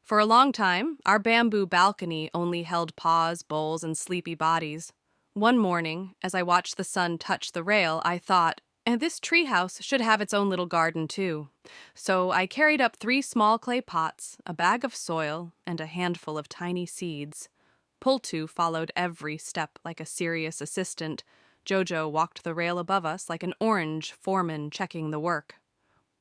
For a long time, our bamboo balcony only held paws, bowls, and sleepy bodies. One morning, as I watched the sun touch the rail, I thought, and this treehouse should have its own little garden too. So I carried up 3 small clay pots, a bag of soil, and a handful of tiny seeds. Pultu followed every step like a serious assistant. Jojo walked the rail above us like an orange foreman checking the work.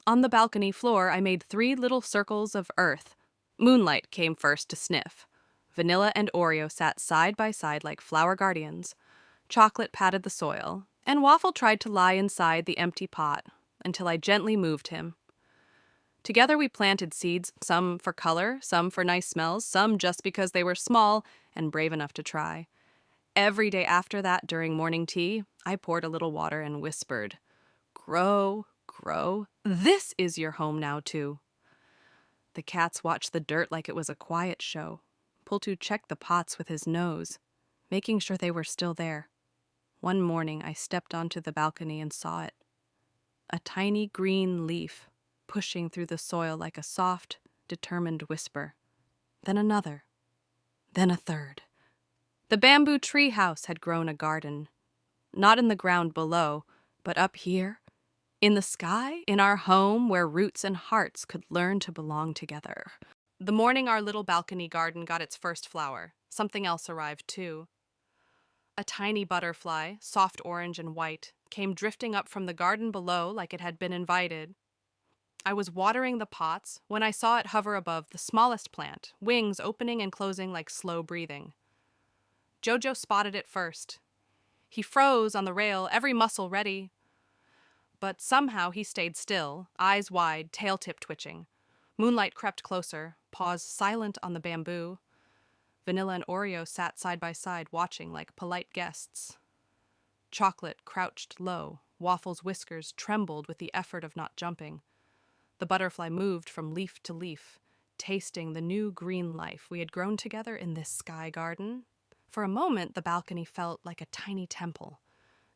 On the balcony floor, I made 3 little circles of earth. Moonlight came first to sniff. Vanilla and Oreo sat side by side like flower guardians. Chocolate patted the soil, and Waffle tried to lie inside the empty pot until I gently moved him. Together we planted seeds, some for color, some for nice smells, some just because they were small and brave enough to try. Every day after that, during morning tea, I poured a little water and whispered, "Grow, grow. This is your home now, too." The cats watched the dirt like it was a quiet show. Pultu checked the pots with his nose, making sure they were still there. One morning, I stepped onto the balcony and saw it. A tiny green leaf pushing through the soil like a soft, determined whisper. Then another. Then a third. The bamboo tree house had grown a garden. Not in the ground below, but up here, in the sky, in our home where roots and hearts could learn to belong together. The morning our little balcony garden got its first flower, something else arrived too. A tiny butterfly, soft orange and white, came drifting up from the garden below like it had been invited. I was watering the pots when I saw it hover above the smallest plant, wings opening and closing like slow breathing. Jojo spotted it first. He froze on the rail, every muscle ready. But somehow he stayed still, eyes wide, tail tip twitching. Moonlight crept closer, paws silent on the bamboo. Vanilla and Oreo sat side by side, watching like polite guests. Chocolate crouched low. Waffle's whiskers trembled with the effort of not jumping. The butterfly moved from leaf to leaf, tasting the new green life we had grown together in this sky garden. For a moment, the balcony felt like a tiny temple.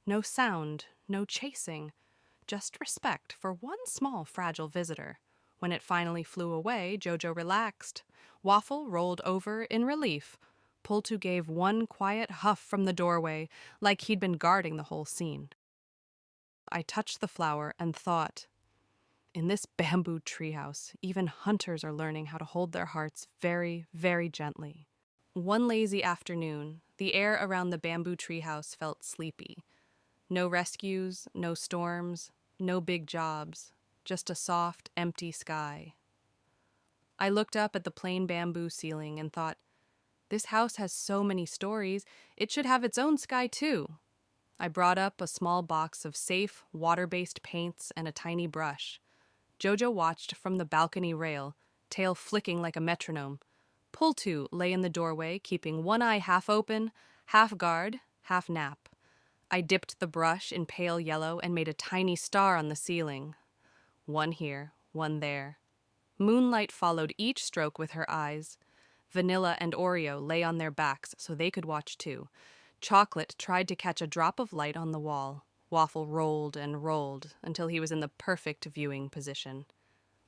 No sound, no chasing, just respect for one small, fragile visitor. When it finally flew away, Jojo relaxed. Waffle rolled over in relief. Pultu gave one quiet huff from the doorway, like he'd been guarding the whole scene. I touched the flower and thought, in this bamboo treehouse, even hunters are learning how to hold their hearts very, very gently. One lazy afternoon, the air around the bamboo treehouse felt sleepy. No rescues, no storms, no big jobs, just a soft, empty sky. I looked up at the plain bamboo ceiling and thought, this house has so many stories, it should have its own sky too. I brought up a small box of safe, water-based paints and a tiny brush. Jojo watched from the balcony rail, tail flicking like a metronome. Pultu lay in the doorway, keeping one eye half open, half guard, half nap. I dipped the brush in pale yellow and made a tiny star on the ceiling. One here, one there. Moonlight followed each stroke with her eyes. Vanilla and Oreo lay on their backs so they could watch too. Chocolate tried to catch a drop of light on the wall. Waffle rolled and rolled until he was in the perfect viewing position.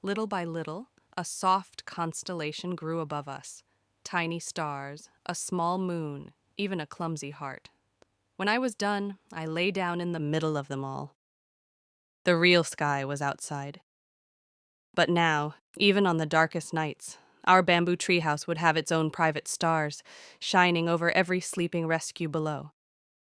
Little by little, a soft constellation grew above us. Tiny stars, a small moon, even a clumsy heart. When I was done, I lay down in the middle of them all. The real sky was outside. But now, even on the darkest nights, our bamboo treehouse would have its own private stars, shining over every sleeping rescue below.